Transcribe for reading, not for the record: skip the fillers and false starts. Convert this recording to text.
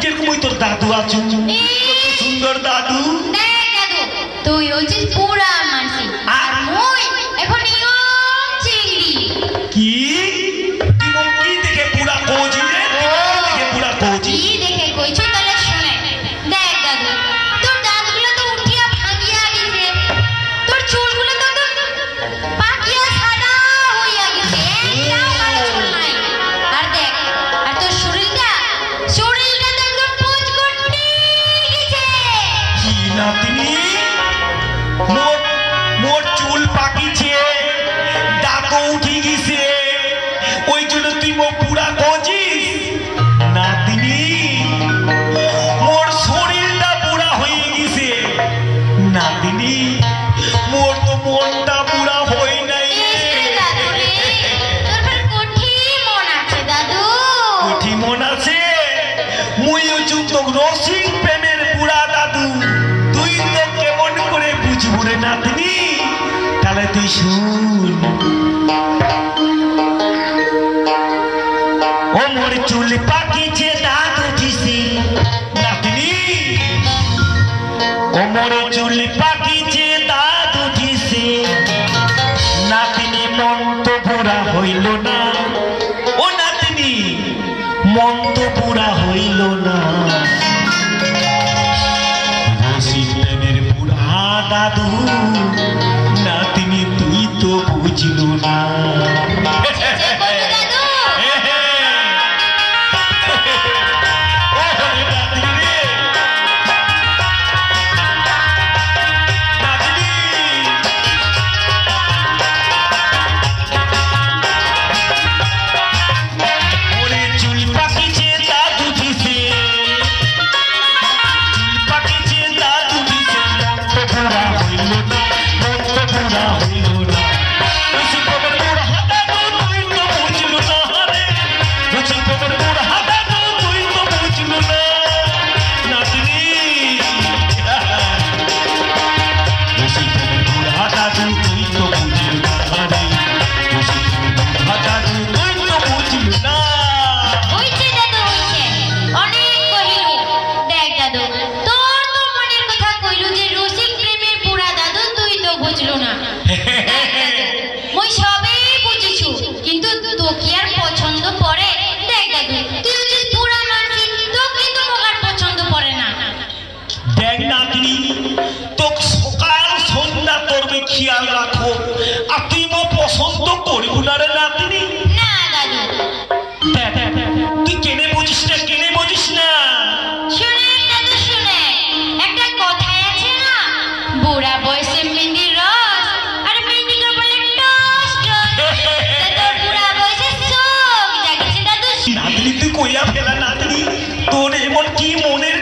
যেরকম ওই তোর দাদু আছো সুন্দর দাদু দাদু তুই হচ্ছিস পুরা মানসি আর মই এখন চিংড়ি কি তুই কি দেখে পুরা কোজি রে দেখে পুরা কোজি কি দেখে কইছো তাহলে শুনে দেখ দাদু তোর দাঁতগুলো তো উঠিয়া ভাঙিয়া গেছে তোর চুলগুলো তো পাকিয়া সাদা হইয়া গেছে একটাও কালো চুল নাই আর দেখ আর তোর শরীরটা তো একদম পুচকুটি গেছে কি নাতনি মোর চুল পাকিছে দাঁত উঠে গেছে ওই জন্য তুই মো পুরা কোজিস নাতনি মোর শরীরটা পুরা হয়ে গেছে নাতনি মোর তো মনটা পুরা হই নাই দাদু রে তোর ফের কোঠি মন আছে দাদু কোঠি মন আছে মুইও চুপ তো রসিক প্রেমের পুরা দাদু তুই তো কেমন করে বুঝবো রে নাতনি তাহলে তুই শুন ও মোর চুল পাকিছে দাঁত উঠিছে নাতনি ও মোর চুল পাকিছে দাঁত উঠিছে নাতনি মন তো পুরা হইল না ও নাতনি মন তো পুরা হইল না রসিক প্রেমের পুরা দাদু নাতনি তুই তো বুঝল না খেয়াল রাখো আর তুই মো পছন্দ করব না রে নাতনি না দাদু তুই কেনে বুঝিস না কেনে বুঝিস না শুনে দাদু শুনে একটা কথা আছে না বুড়া বয়সে মেহেন্দির রস আর মেহেন্দি কে বলে টস টস তোর বুড়া বয়সে চোখ জাগিছে দাদু নাতনি তুই কইয়া ফেলা নাতনি তোর এমন কি মনের